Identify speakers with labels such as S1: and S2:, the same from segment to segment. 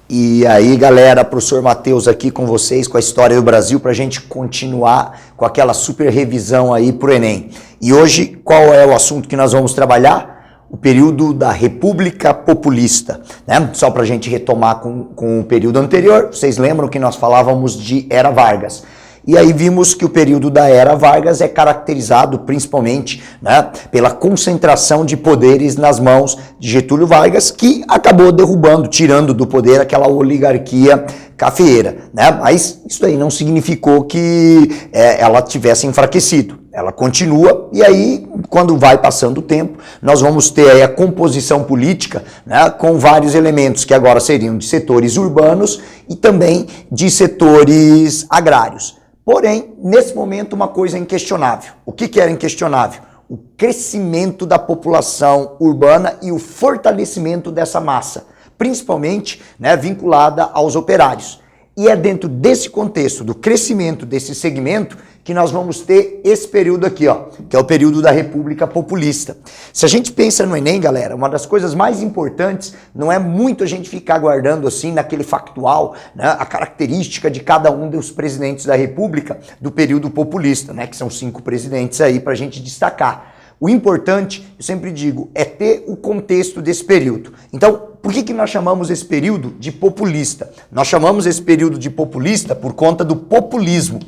S1: E aí, galera, professor Matheus aqui com vocês, com a história do Brasil, para a gente continuar com aquela super revisão aí pro Enem. E hoje, qual é o assunto que nós vamos trabalhar? O período da República Populista, né? Só para a gente retomar com o período anterior, vocês lembram que nós falávamos de Era Vargas. E aí vimos que o período da Era Vargas é caracterizado principalmente, né, pela concentração de poderes nas mãos de Getúlio Vargas, que acabou derrubando, tirando do poder aquela oligarquia cafeeira, né? Mas isso aí não significou que ela tivesse enfraquecido. Ela continua e aí, quando vai passando o tempo, nós vamos ter aí a composição política, né, com vários elementos que agora seriam de setores urbanos e também de setores agrários. Porém, nesse momento, uma coisa é inquestionável. O que era inquestionável? O crescimento da população urbana e o fortalecimento dessa massa, principalmente, né, vinculada aos operários. E é dentro desse contexto, do crescimento desse segmento, que nós vamos ter esse período aqui, ó, que é o período da República Populista. Se a gente pensa no Enem, galera, uma das coisas mais importantes não é muito a gente ficar guardando assim naquele factual, né, a característica de cada um dos presidentes da República do período populista, né, que são 5 presidentes aí para a gente destacar. O importante, eu sempre digo, é ter o contexto desse período. Então, por que nós chamamos esse período de populista? Nós chamamos esse período de populista por conta do populismo.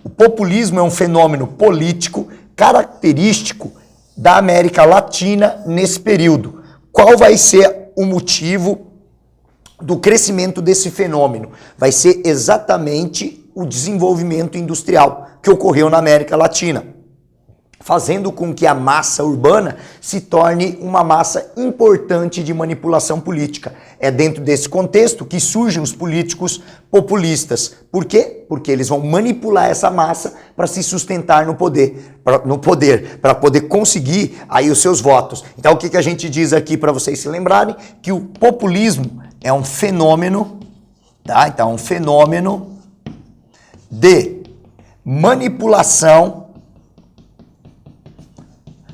S1: O populismo é um fenômeno político característico da América Latina nesse período. Qual vai ser o motivo do crescimento desse fenômeno? Vai ser exatamente o desenvolvimento industrial que ocorreu na América Latina, fazendo com que a massa urbana se torne uma massa importante de manipulação política. É dentro desse contexto que surgem os políticos populistas. Por quê? Porque eles vão manipular essa massa para se sustentar no poder, para poder conseguir aí os seus votos. Então o que a gente diz aqui para vocês se lembrarem? Que o populismo é um fenômeno, tá? Então um fenômeno de manipulação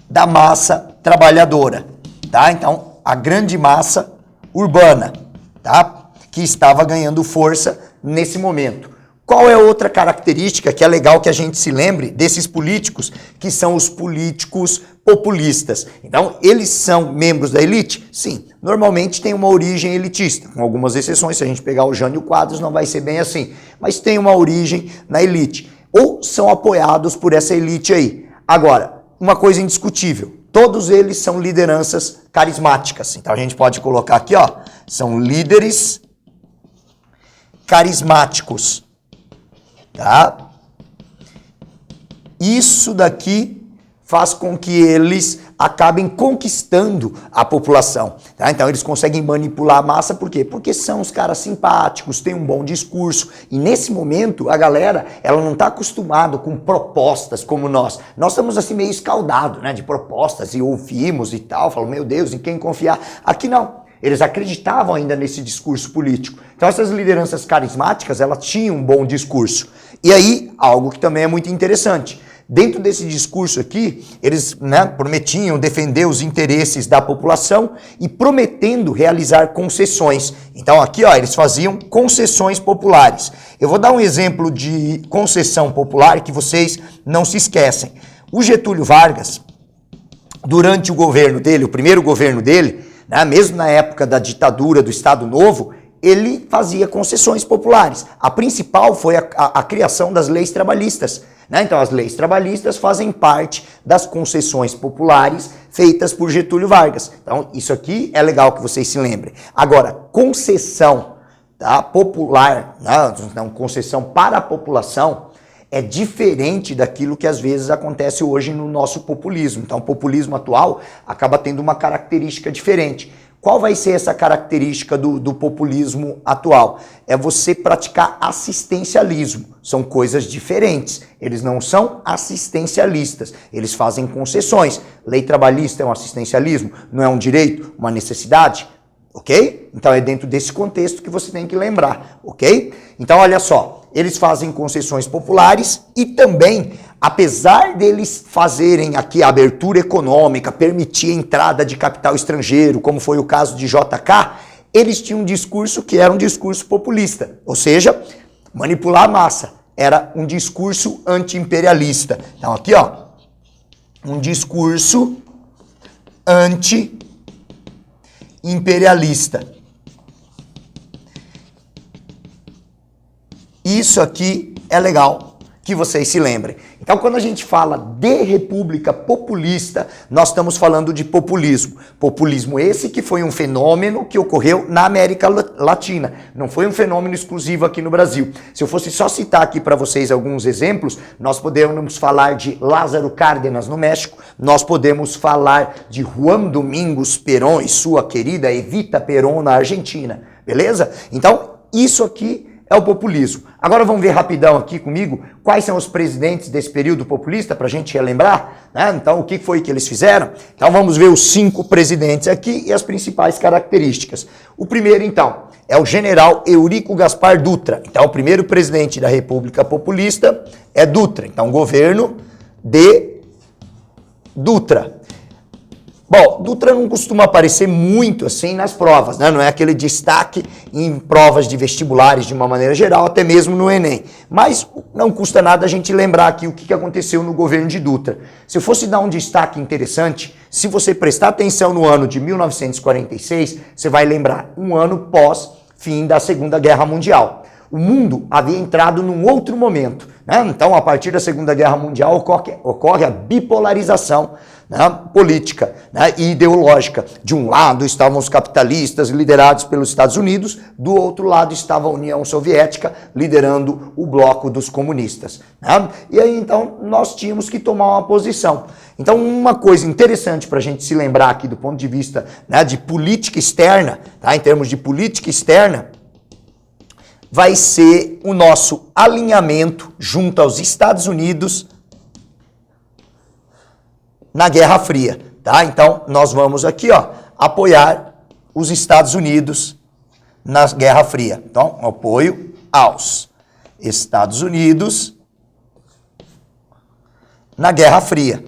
S1: da massa trabalhadora, tá? Então, a grande massa urbana, tá? Que estava ganhando força nesse momento. Qual é outra característica que é legal que a gente se lembre desses políticos, que são os políticos populistas? Então, eles são membros da elite? Sim, normalmente tem uma origem elitista, com algumas exceções. Se a gente pegar o Jânio Quadros, não vai ser bem assim, mas tem uma origem na elite, ou são apoiados por essa elite aí. Agora, uma coisa indiscutível, todos eles são lideranças carismáticas. Então a gente pode colocar aqui, ó, são líderes carismáticos, tá? Isso daqui faz com que eles acabem conquistando a população, tá? Então eles conseguem manipular a massa, por quê? Porque são os caras simpáticos, têm um bom discurso, e nesse momento a galera, ela não está acostumada com propostas como nós. Nós estamos assim meio escaldados, né, de propostas, e ouvimos e tal, falam, meu Deus, em quem confiar? Aqui não. Eles acreditavam ainda nesse discurso político. Então essas lideranças carismáticas, elas tinham um bom discurso. E aí, algo que também é muito interessante, dentro desse discurso aqui, eles, né, prometiam defender os interesses da população e prometendo realizar concessões. Então aqui, ó, eles faziam concessões populares. Eu vou dar um exemplo de concessão popular que vocês não se esquecem. O Getúlio Vargas, durante o governo dele, o primeiro governo dele, né, mesmo na época da ditadura do Estado Novo, ele fazia concessões populares. A principal foi a criação das leis trabalhistas, né? Então as leis trabalhistas fazem parte das concessões populares feitas por Getúlio Vargas. Então isso aqui é legal que vocês se lembrem. Agora, concessão, tá, popular, não, concessão para a população, é diferente daquilo que às vezes acontece hoje no nosso populismo. Então o populismo atual acaba tendo uma característica diferente. Qual vai ser essa característica do populismo atual? É você praticar assistencialismo. São coisas diferentes. Eles não são assistencialistas. Eles fazem concessões. Lei trabalhista é um assistencialismo? Não é um direito? Uma necessidade? Ok? Então é dentro desse contexto que você tem que lembrar. Ok? Então olha só. eles fazem concessões populares e também, apesar deles fazerem aqui a abertura econômica, permitir a entrada de capital estrangeiro, como foi o caso de JK, eles tinham um discurso que era um discurso populista, ou seja, manipular a massa. Era um discurso anti-imperialista. Então aqui, ó, um discurso anti-imperialista. Isso aqui é legal que vocês se lembrem. Então, quando a gente fala de república populista, nós estamos falando de populismo. Populismo esse que foi um fenômeno que ocorreu na América Latina. Não foi um fenômeno exclusivo aqui no Brasil. Se eu fosse só citar aqui para vocês alguns exemplos, nós podemos falar de Lázaro Cárdenas no México, nós podemos falar de Juan Domingos Perón e sua querida Evita Perón na Argentina. Beleza? Então, isso aqui é o populismo. Agora vamos ver rapidão aqui comigo quais são os presidentes desse período populista para a gente relembrar, né? Então o que foi que eles fizeram? Então vamos ver os 5 presidentes aqui e as principais características. O primeiro então é o general Eurico Gaspar Dutra. Então o primeiro presidente da República Populista é Dutra. Então governo de Dutra. Bom, Dutra não costuma aparecer muito assim nas provas, né? Não é aquele destaque em provas de vestibulares de uma maneira geral, até mesmo no Enem. Mas não custa nada a gente lembrar aqui o que aconteceu no governo de Dutra. Se eu fosse dar um destaque interessante, se você prestar atenção no ano de 1946, você vai lembrar um ano pós fim da Segunda Guerra Mundial. O mundo havia entrado num outro momento, né? Então, a partir da Segunda Guerra Mundial, ocorre a bipolarização, né, política, né, e ideológica. De um lado estavam os capitalistas liderados pelos Estados Unidos, do outro lado estava a União Soviética liderando o bloco dos comunistas. Né? E aí então nós tínhamos que tomar uma posição. Então uma coisa interessante para a gente se lembrar aqui do ponto de vista, né, de política externa, tá, em termos de política externa, vai ser o nosso alinhamento junto aos Estados Unidos na Guerra Fria, tá? Então, nós vamos aqui, ó, apoiar os Estados Unidos na Guerra Fria. Então, apoio aos Estados Unidos na Guerra Fria.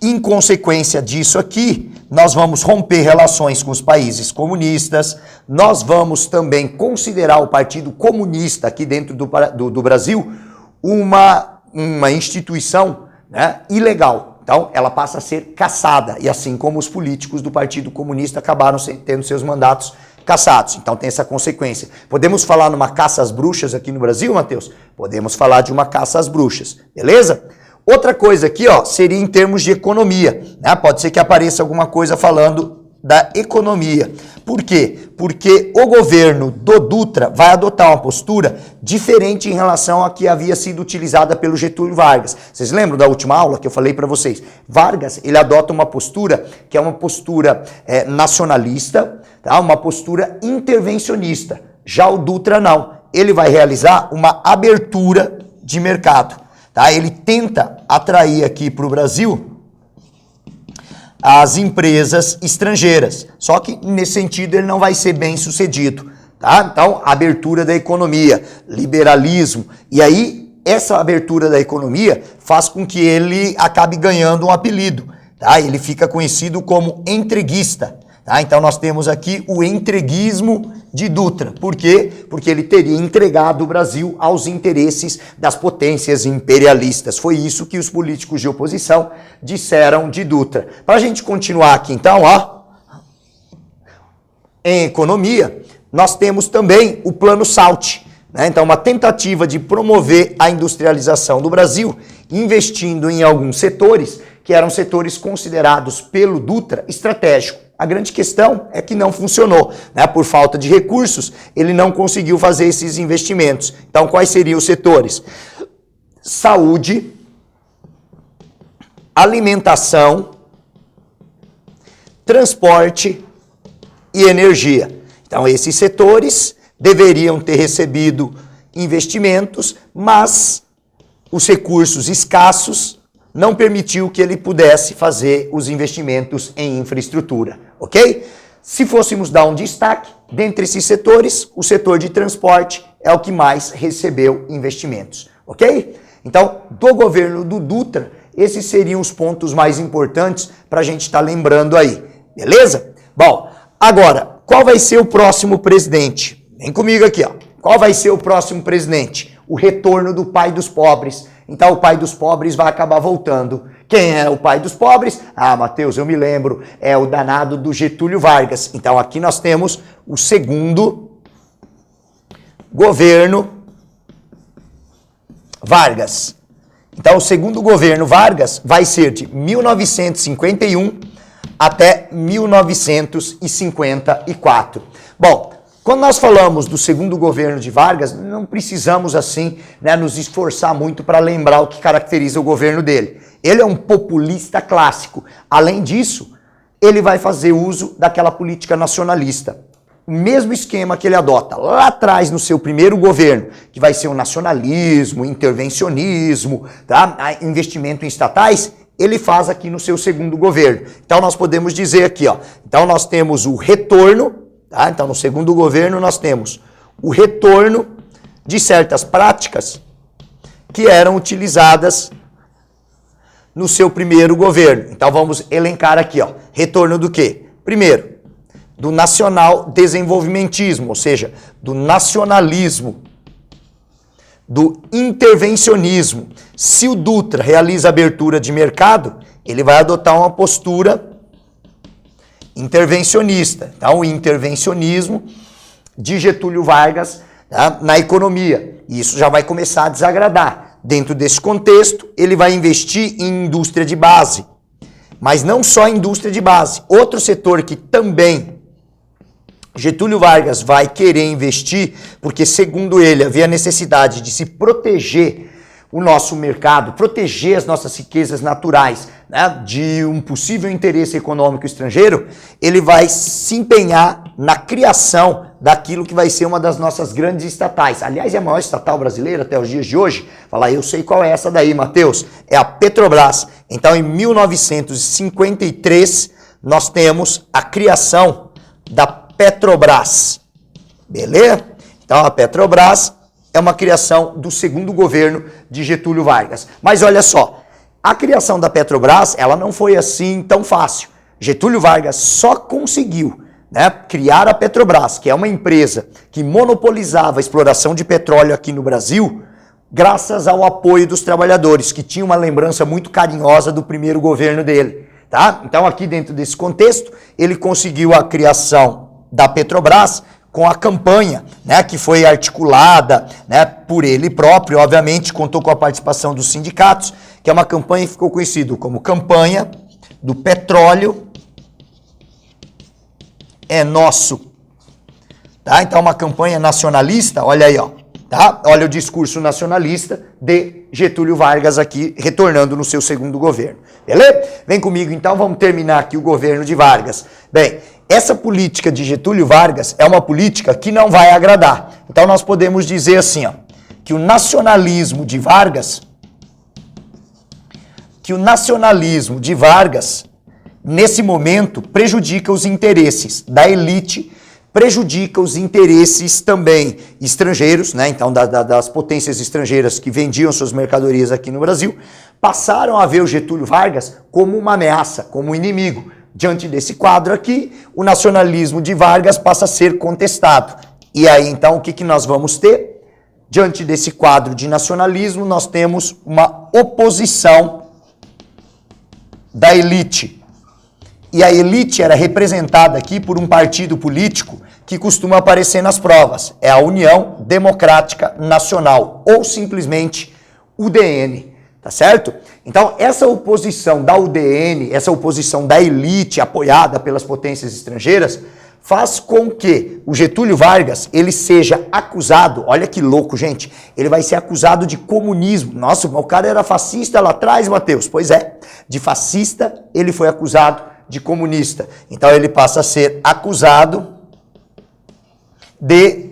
S1: Em consequência disso aqui, nós vamos romper relações com os países comunistas, nós vamos também considerar o Partido Comunista aqui dentro do Brasil uma instituição, né, ilegal. Então, ela passa a ser cassada, e assim como os políticos do Partido Comunista acabaram tendo seus mandatos cassados. Então, tem essa consequência. Podemos falar numa caça às bruxas aqui no Brasil, Matheus? Podemos falar de uma caça às bruxas, beleza? Outra coisa aqui, ó, seria em termos de economia, né? Pode ser que apareça alguma coisa falando da economia. Por quê? Porque o governo do Dutra vai adotar uma postura diferente em relação à que havia sido utilizada pelo Getúlio Vargas. Vocês lembram da última aula que eu falei para vocês? Vargas, ele adota uma postura que é uma postura nacionalista, tá? Uma postura intervencionista. Já o Dutra não. Ele vai realizar uma abertura de mercado. Tá? Ele tenta atrair aqui para o Brasil as empresas estrangeiras. Só que, nesse sentido, ele não vai ser bem sucedido. Tá? Então, abertura da economia, liberalismo. E aí, essa abertura da economia faz com que ele acabe ganhando um apelido. Tá? Ele fica conhecido como entreguista. Tá? Então, nós temos aqui o entreguismo de Dutra. Por quê? Porque ele teria entregado o Brasil aos interesses das potências imperialistas. Foi isso que os políticos de oposição disseram de Dutra. Para a gente continuar aqui, então, ó, em economia, nós temos também o Plano SALT. Né? Então, uma tentativa de promover a industrialização do Brasil, investindo em alguns setores que eram setores considerados pelo Dutra estratégicos. A grande questão é que não funcionou, né? Por falta de recursos, ele não conseguiu fazer esses investimentos. Então, quais seriam os setores? Saúde, alimentação, transporte e energia. Então, esses setores deveriam ter recebido investimentos, mas os recursos escassos não permitiu que ele pudesse fazer os investimentos em infraestrutura, ok? Se fôssemos dar um destaque, dentre esses setores, o setor de transporte é o que mais recebeu investimentos, ok? Então, do governo do Dutra, esses seriam os pontos mais importantes para a gente estar lembrando aí, beleza? Bom, agora, qual vai ser o próximo presidente? Vem comigo aqui, ó. Qual vai ser o próximo presidente? O retorno do pai dos pobres. Então, o pai dos pobres vai acabar voltando. Quem é o pai dos pobres? Ah, Matheus, eu me lembro, é o danado do Getúlio Vargas. Então, aqui nós temos o segundo governo Vargas. Então, o segundo governo Vargas vai ser de 1951 até 1954. Bom, quando nós falamos do segundo governo de Vargas, não precisamos assim, né, nos esforçar muito para lembrar o que caracteriza o governo dele. Ele é um populista clássico. Além disso, ele vai fazer uso daquela política nacionalista. O mesmo esquema que ele adota lá atrás no seu primeiro governo, que vai ser o nacionalismo, intervencionismo, tá? Investimento em estatais, ele faz aqui no seu segundo governo. Então nós podemos dizer aqui, ó, então nós temos o retorno, tá? Então no segundo governo nós temos o retorno de certas práticas que eram utilizadas no seu primeiro governo. Então vamos elencar aqui, ó, retorno do quê? Primeiro, do nacional desenvolvimentismo, ou seja, do nacionalismo, do intervencionismo. Se o Dutra realiza abertura de mercado, ele vai adotar uma postura intervencionista. Então, o intervencionismo de Getúlio Vargas, tá, na economia. E isso já vai começar a desagradar. Dentro desse contexto, ele vai investir em indústria de base. Mas não só indústria de base. Outro setor que também Getúlio Vargas vai querer investir, porque segundo ele havia necessidade de se proteger o nosso mercado, proteger as nossas riquezas naturais, né, de um possível interesse econômico estrangeiro, ele vai se empenhar na criação daquilo que vai ser uma das nossas grandes estatais. Aliás, é a maior estatal brasileira até os dias de hoje. Fala, eu sei qual é essa daí, Matheus. É a Petrobras. Então, em 1953, nós temos a criação da Petrobras, beleza? Então a Petrobras é uma criação do segundo governo de Getúlio Vargas. Mas olha só, a criação da Petrobras, ela não foi assim tão fácil. Getúlio Vargas só conseguiu, né, criar a Petrobras, que é uma empresa que monopolizava a exploração de petróleo aqui no Brasil, graças ao apoio dos trabalhadores, que tinham uma lembrança muito carinhosa do primeiro governo dele, tá? Então aqui dentro desse contexto, ele conseguiu a criação da Petrobras com a campanha, né, que foi articulada, né, por ele próprio, obviamente contou com a participação dos sindicatos, que é uma campanha que ficou conhecida como campanha do petróleo é nosso, tá? Então uma campanha nacionalista, olha aí, ó, tá? Olha o discurso nacionalista de Getúlio Vargas aqui, retornando no seu segundo governo, beleza? Vem comigo então, vamos terminar aqui o governo de Vargas. Bem, essa política de Getúlio Vargas é uma política que não vai agradar. Então nós podemos dizer assim, ó, que o nacionalismo de Vargas, nesse momento, prejudica os interesses da elite, prejudica os interesses também estrangeiros, né? Então das potências estrangeiras que vendiam suas mercadorias aqui no Brasil, passaram a ver o Getúlio Vargas como uma ameaça, como um inimigo. Diante desse quadro aqui, o nacionalismo de Vargas passa a ser contestado. E aí, então, o que nós vamos ter? Diante desse quadro de nacionalismo, nós temos uma oposição da elite. E a elite era representada aqui por um partido político que costuma aparecer nas provas. É a União Democrática Nacional, ou simplesmente UDN. Tá certo? Então, essa oposição da UDN, essa oposição da elite apoiada pelas potências estrangeiras, faz com que o Getúlio Vargas, ele seja acusado, olha que louco, gente, ele vai ser acusado de comunismo. Nossa, o cara era fascista lá atrás, Matheus. Pois é, de fascista ele foi acusado de comunista. Então, ele passa a ser acusado de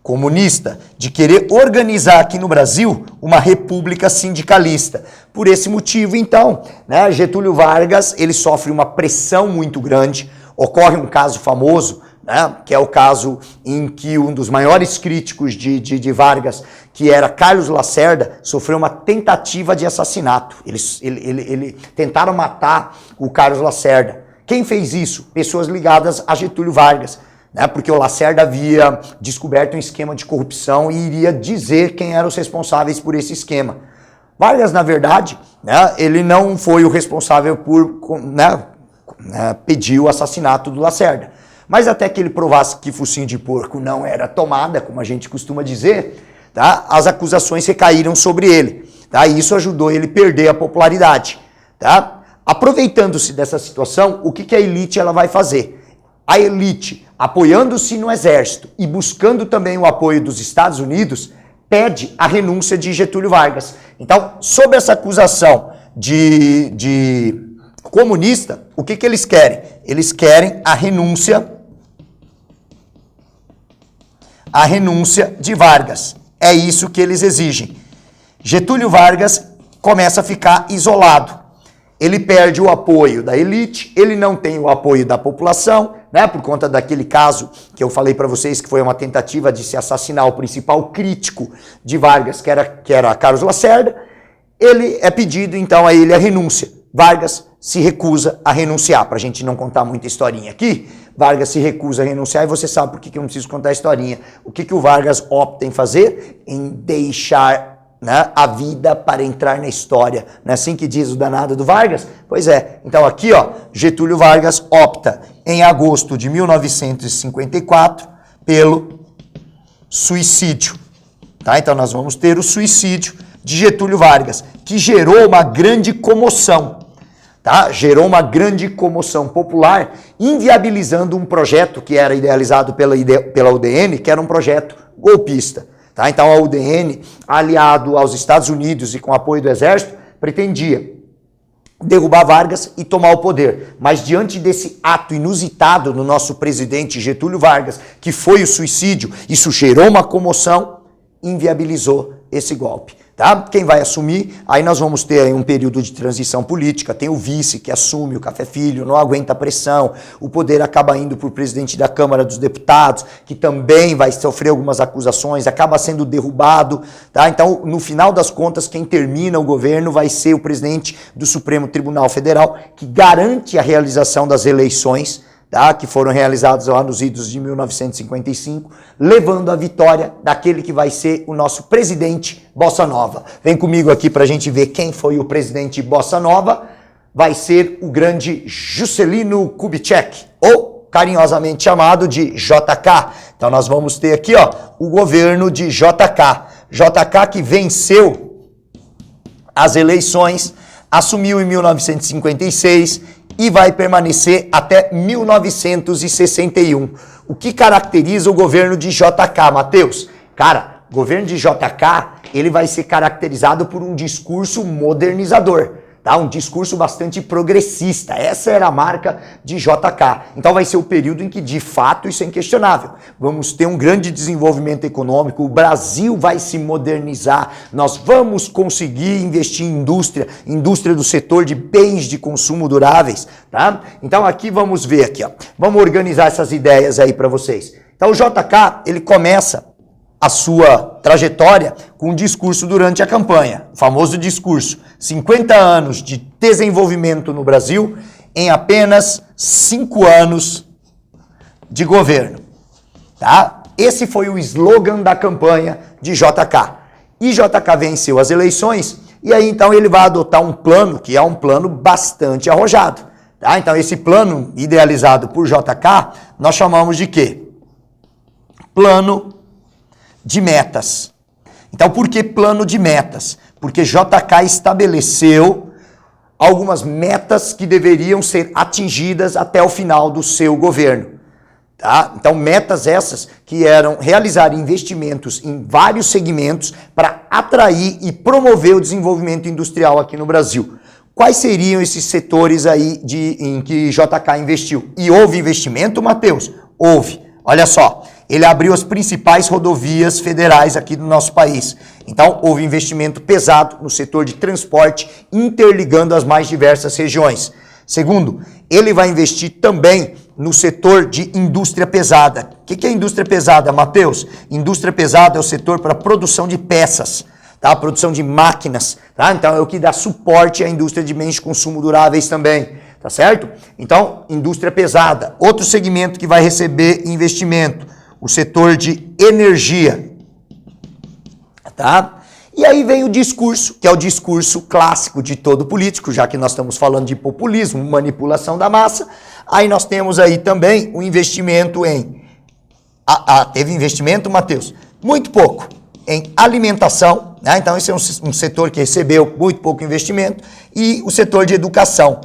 S1: comunista, de querer organizar aqui no Brasil uma república sindicalista. Por esse motivo, então, né, Getúlio Vargas, ele sofre uma pressão muito grande. Ocorre um caso famoso né, que é o caso em que um dos maiores críticos de Vargas, que era Carlos Lacerda, sofreu uma tentativa de assassinato. Eles tentaram matar o Carlos Lacerda. Quem fez isso? Pessoas ligadas a Getúlio Vargas, né, porque o Lacerda havia descoberto um esquema de corrupção e iria dizer quem eram os responsáveis por esse esquema. Vargas, na verdade, né, ele não foi o responsável por pedir o assassinato do Lacerda. Mas até que ele provasse que focinho de porco não era tomada, como a gente costuma dizer, tá, as acusações recaíram sobre ele. Tá, e isso ajudou ele a perder a popularidade. Tá? Aproveitando-se dessa situação, o que a elite ela vai fazer? A elite, apoiando-se no exército e buscando também o apoio dos Estados Unidos, pede a renúncia de Getúlio Vargas. Então, sob essa acusação de comunista, o que eles querem? Eles querem a renúncia de Vargas. É isso que eles exigem. Getúlio Vargas começa a ficar isolado. Ele perde o apoio da elite, ele não tem o apoio da população, né, por conta daquele caso que eu falei para vocês que foi uma tentativa de se assassinar o principal crítico de Vargas, que era Carlos Lacerda. Ele é pedido então a ele a renúncia. Vargas se recusa a renunciar. Para a gente não contar muita historinha aqui, Vargas se recusa a renunciar e você sabe por que eu não preciso contar a historinha. O que o Vargas opta em fazer? Em deixar, né, a vida para entrar na história. Não é assim que diz o danado do Vargas? Pois é. Então aqui, ó, Getúlio Vargas opta em agosto de 1954 pelo suicídio. Tá? Então nós vamos ter o suicídio de Getúlio Vargas, que gerou uma grande comoção. Tá? Gerou uma grande comoção popular, inviabilizando um projeto que era idealizado pela UDN, que era um projeto golpista. Tá? Então a UDN, aliado aos Estados Unidos e com apoio do Exército, pretendia derrubar Vargas e tomar o poder. Mas diante desse ato inusitado no nosso presidente Getúlio Vargas, que foi o suicídio, isso gerou uma comoção, inviabilizou esse golpe. Tá? Quem vai assumir? Aí nós vamos ter aí um período de transição política, tem o vice que assume, o Café Filho, não aguenta a pressão, o poder acaba indo para o presidente da Câmara dos Deputados, que também vai sofrer algumas acusações, acaba sendo derrubado, tá? Então, no final das contas, quem termina o governo vai ser o presidente do Supremo Tribunal Federal, que garante a realização das eleições, tá, que foram realizados lá nos idos de 1955, levando a vitória daquele que vai ser o nosso presidente Bossa Nova. Vem comigo aqui para a gente ver quem foi o presidente Bossa Nova. Vai ser o grande Juscelino Kubitschek, ou carinhosamente chamado de JK. Então nós vamos ter aqui, ó, o governo de JK. JK que venceu as eleições, assumiu em 1956 e vai permanecer até 1961. O que caracteriza o governo de JK, Matheus? Cara, o governo de JK, ele vai ser caracterizado por um discurso modernizador, tá? Um discurso bastante progressista. Essa era a marca de JK. Então vai ser o período em que, de fato, isso é inquestionável. Vamos ter um grande desenvolvimento econômico, o Brasil vai se modernizar, nós vamos conseguir investir em indústria do setor de bens de consumo duráveis, tá? Então aqui vamos ver aqui, ó. Vamos organizar essas ideias aí para vocês. Então o JK, ele começa a sua trajetória com um discurso durante a campanha, o famoso discurso, 50 anos de desenvolvimento no Brasil em apenas 5 anos de governo. Tá? Esse foi o slogan da campanha de JK. E JK venceu as eleições e aí então ele vai adotar um plano que é um plano bastante arrojado. Tá? Então esse plano idealizado por JK nós chamamos de quê? Plano de metas. Então, por que plano de metas? Porque JK estabeleceu algumas metas que deveriam ser atingidas até o final do seu governo. Tá? Então, metas essas que eram realizar investimentos em vários segmentos para atrair e promover o desenvolvimento industrial aqui no Brasil. Quais seriam esses setores aí em que JK investiu? E houve investimento, Matheus? Houve. Olha só. Ele abriu as principais rodovias federais aqui do nosso país. Então, houve investimento pesado no setor de transporte, interligando as mais diversas regiões. Segundo, ele vai investir também no setor de indústria pesada. O que é indústria pesada, Matheus? Indústria pesada é o setor para produção de peças, tá? Produção de máquinas, tá? Então é o que dá suporte à indústria de bens de consumo duráveis também, tá certo? Então, indústria pesada. Outro segmento que vai receber investimento, o setor de energia, tá? E aí vem o discurso, que é o discurso clássico de todo político, já que nós estamos falando de populismo, manipulação da massa. Aí nós temos aí também o investimento em... teve investimento, Matheus? Muito pouco. Em alimentação, né? Então esse é um setor que recebeu muito pouco investimento. E o setor de educação.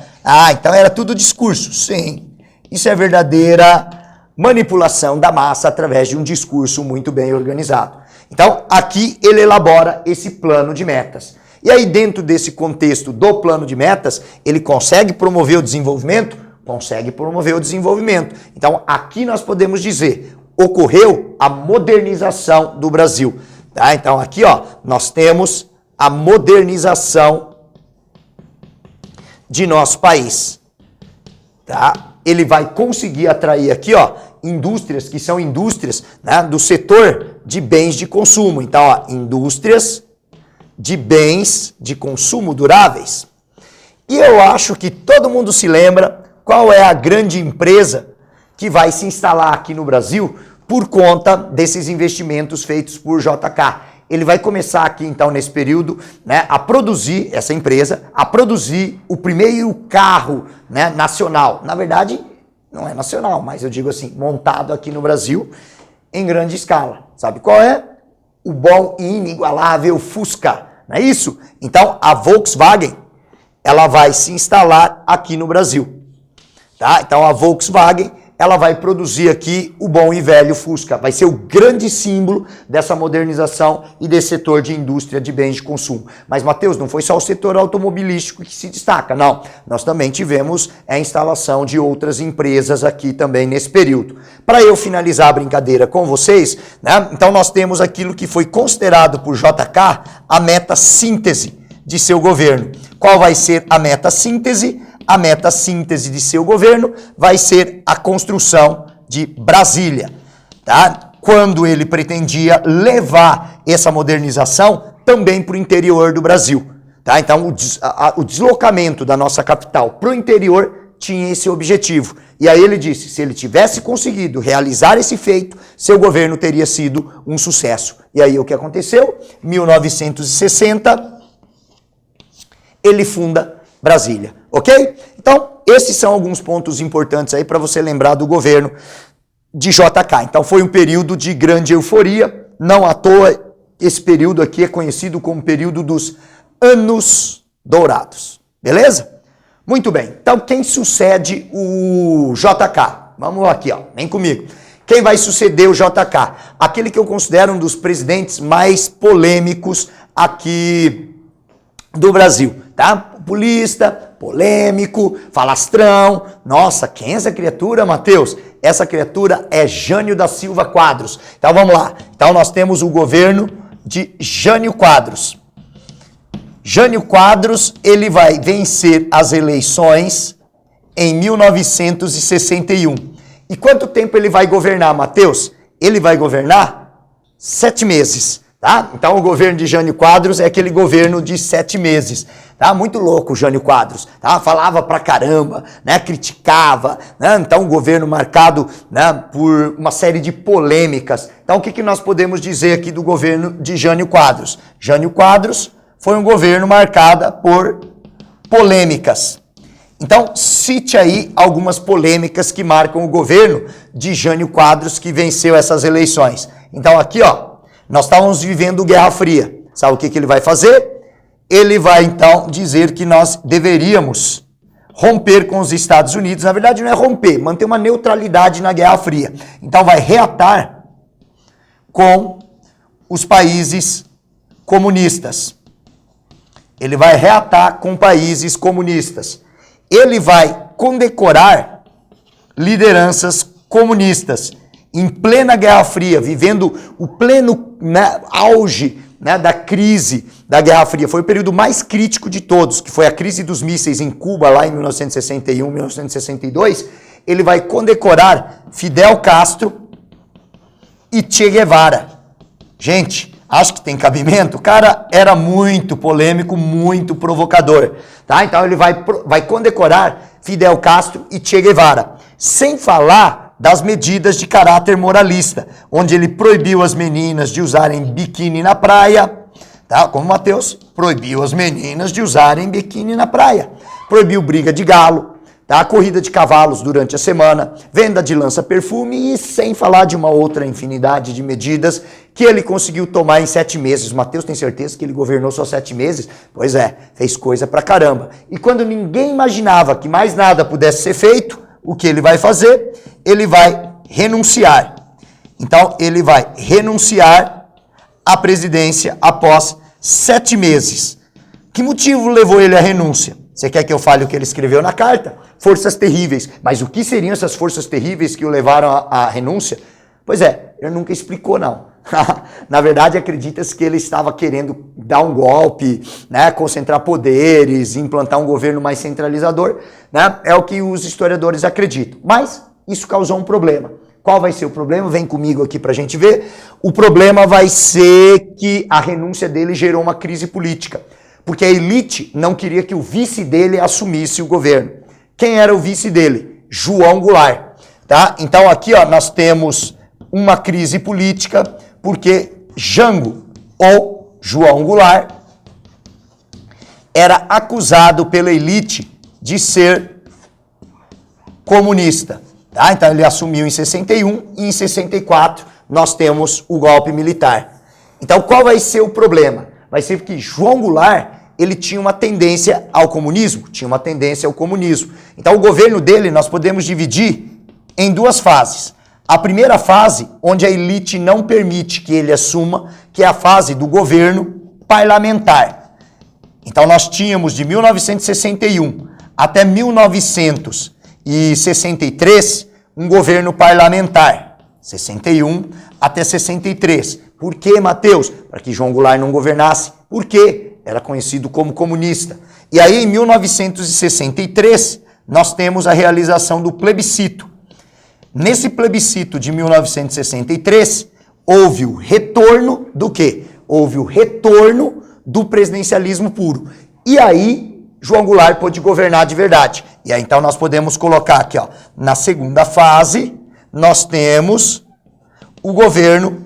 S1: Então era tudo discurso. Sim, isso é verdadeira manipulação da massa através de um discurso muito bem organizado. Então, aqui ele elabora esse plano de metas. E aí, dentro desse contexto do plano de metas, ele consegue promover o desenvolvimento? Consegue promover o desenvolvimento. Então, aqui nós podemos dizer, ocorreu a modernização do Brasil. Tá? Então, aqui ó, nós temos a modernização de nosso país. Tá? Ele vai conseguir atrair aqui, ó, indústrias que são indústrias, né, do setor de bens de consumo. Então, ó, indústrias de bens de consumo duráveis. E eu acho que todo mundo se lembra qual é a grande empresa que vai se instalar aqui no Brasil por conta desses investimentos feitos por JK. Ele vai começar aqui, então, nesse período, né, a produzir, essa empresa, a produzir o primeiro carro, né, nacional. Na verdade, não é nacional, mas eu digo assim, montado aqui no Brasil em grande escala. Sabe qual é? O bom e inigualável Fusca, não é isso? Então, a Volkswagen, ela vai se instalar aqui no Brasil. Tá? Então, a Volkswagen, ela vai produzir aqui o bom e velho Fusca. Vai ser o grande símbolo dessa modernização e desse setor de indústria de bens de consumo. Mas, Matheus, não foi só o setor automobilístico que se destaca, não. Nós também tivemos a instalação de outras empresas aqui também nesse período. Para eu finalizar a brincadeira com vocês, né, então nós temos aquilo que foi considerado por JK a meta síntese de seu governo. Qual vai ser a meta síntese? A meta síntese de seu governo vai ser a construção de Brasília, tá? Quando ele pretendia levar essa modernização também para o interior do Brasil, tá? Então, o deslocamento da nossa capital para o interior tinha esse objetivo. E aí ele disse, se ele tivesse conseguido realizar esse feito, seu governo teria sido um sucesso. E aí o que aconteceu? 1960, ele funda Brasília, ok? Então, esses são alguns pontos importantes aí para você lembrar do governo de JK. Então, foi um período de grande euforia, não à toa, esse período aqui é conhecido como período dos Anos Dourados, beleza? Muito bem, então quem sucede o JK? Vamos aqui, ó, vem comigo. Quem vai suceder o JK? Aquele que eu considero um dos presidentes mais polêmicos aqui do Brasil, tá? Populista, polêmico, falastrão. Nossa, quem é essa criatura, Matheus? Essa criatura é Jânio da Silva Quadros. Então vamos lá. Então nós temos o governo de Jânio Quadros. Jânio Quadros, ele vai vencer as eleições em 1961. E quanto tempo ele vai governar, Matheus? Ele vai governar 7 meses. Tá? Então o governo de Jânio Quadros é aquele governo de 7 meses. Tá? Muito louco o Jânio Quadros. Tá? Falava pra caramba, né? Criticava. Né? Então um governo marcado, né, por uma série de polêmicas. Então o que nós podemos dizer aqui do governo de Jânio Quadros? Jânio Quadros foi um governo marcado por polêmicas. Então cite aí algumas polêmicas que marcam o governo de Jânio Quadros que venceu essas eleições. Então aqui, ó, nós estávamos vivendo Guerra Fria. Sabe o que ele vai fazer? Ele vai, então, dizer que nós deveríamos romper com os Estados Unidos. Na verdade, não é romper, manter uma neutralidade na Guerra Fria. Então, vai reatar com os países comunistas. Ele vai reatar com países comunistas. Ele vai condecorar lideranças comunistas. Em plena Guerra Fria, vivendo o pleno, né, auge, né, da crise da Guerra Fria. Foi o período mais crítico de todos, que foi a crise dos mísseis em Cuba, lá em 1961, 1962. ele vai condecorar Fidel Castro e Che Guevara. Gente, acho que tem cabimento? O cara era muito polêmico, muito provocador, tá? Então ele vai condecorar Fidel Castro e Che Guevara, sem falar das medidas de caráter moralista, onde ele proibiu as meninas de usarem biquíni na praia, tá? Como Mateus proibiu as meninas de usarem biquíni na praia, proibiu briga de galo, tá? Corrida de cavalos durante a semana, venda de lança-perfume e sem falar de uma outra infinidade de medidas que ele conseguiu tomar em 7 meses. Mateus tem certeza que ele governou só 7 meses? Pois é, fez coisa pra caramba. E quando ninguém imaginava que mais nada pudesse ser feito, o que ele vai fazer? Ele vai renunciar. Então, ele vai renunciar à presidência após 7 meses. Que motivo levou ele à renúncia? Você quer que eu fale o que ele escreveu na carta? Forças terríveis. Mas o que seriam essas forças terríveis que o levaram à renúncia? Pois é, ele nunca explicou, não. Na verdade, acredita-se que ele estava querendo dar um golpe, né, concentrar poderes, implantar um governo mais centralizador, né? É o que os historiadores acreditam. Mas isso causou um problema. Qual vai ser o problema? Vem comigo aqui pra gente ver. O problema vai ser que a renúncia dele gerou uma crise política, porque a elite não queria que o vice dele assumisse o governo. Quem era o vice dele? João Goulart, tá? Então aqui, ó, nós temos uma crise política, porque Jango, ou João Goulart, era acusado pela elite de ser comunista. Tá? Então ele assumiu em 61 e em 64 nós temos o golpe militar. Então qual vai ser o problema? Vai ser que João Goulart, ele tinha uma tendência ao comunismo, Então o governo dele nós podemos dividir em 2 fases. A primeira fase, onde a elite não permite que ele assuma, que é a fase do governo parlamentar. Então nós tínhamos de 1961 até 1963 um governo parlamentar. 61 até 63. Por que, Mateus? Para que João Goulart não governasse. Por quê? Era conhecido como comunista. E aí em 1963 nós temos a realização do plebiscito. Nesse plebiscito de 1963, houve o retorno do quê? Houve o retorno do presidencialismo puro. E aí, João Goulart pôde governar de verdade. E aí, então, nós podemos colocar aqui, ó, na segunda fase, nós temos o governo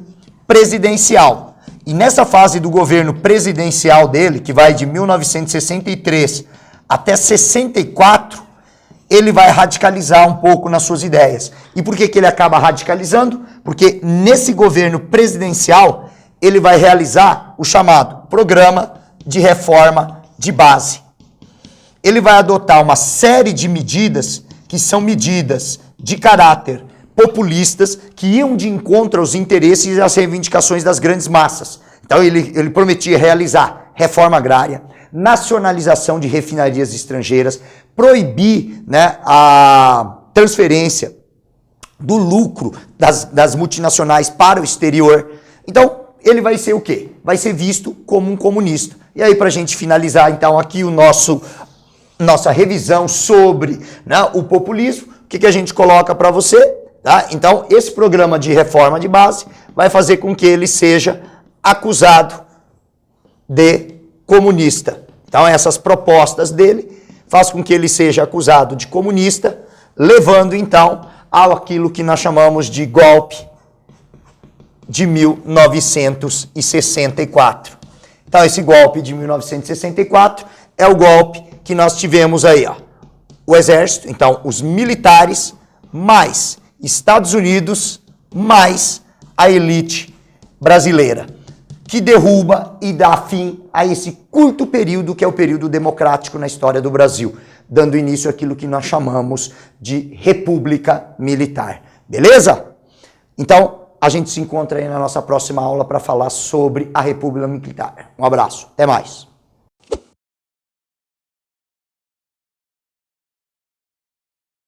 S1: presidencial. E nessa fase do governo presidencial dele, que vai de 1963 até 64, ele vai radicalizar um pouco nas suas ideias. E por que ele acaba radicalizando? Porque nesse governo presidencial, ele vai realizar o chamado Programa de Reforma de Base. Ele vai adotar uma série de medidas que são medidas de caráter populistas, que iam de encontro aos interesses e às reivindicações das grandes massas. Então ele prometia realizar reforma agrária, nacionalização de refinarias estrangeiras, proibir, né, a transferência do lucro das multinacionais para o exterior. Então, ele vai ser o quê? Vai ser visto como um comunista. E aí, para a gente finalizar, então, aqui nossa revisão sobre, né, o populismo, o que a gente coloca para você? Tá? Então, esse programa de reforma de base vai fazer com que ele seja acusado de comunista. Então, essas propostas dele faz com que ele seja acusado de comunista, levando, então, àquilo que nós chamamos de golpe de 1964. Então, esse golpe de 1964 é o golpe que nós tivemos aí, ó. O exército, então, os militares, mais Estados Unidos, mais a elite brasileira, que derruba e dá fim a esse curto período que é o período democrático na história do Brasil, dando início àquilo que nós chamamos de República Militar. Beleza? Então, a gente se encontra aí na nossa próxima aula para falar sobre a República Militar. Um abraço, até mais.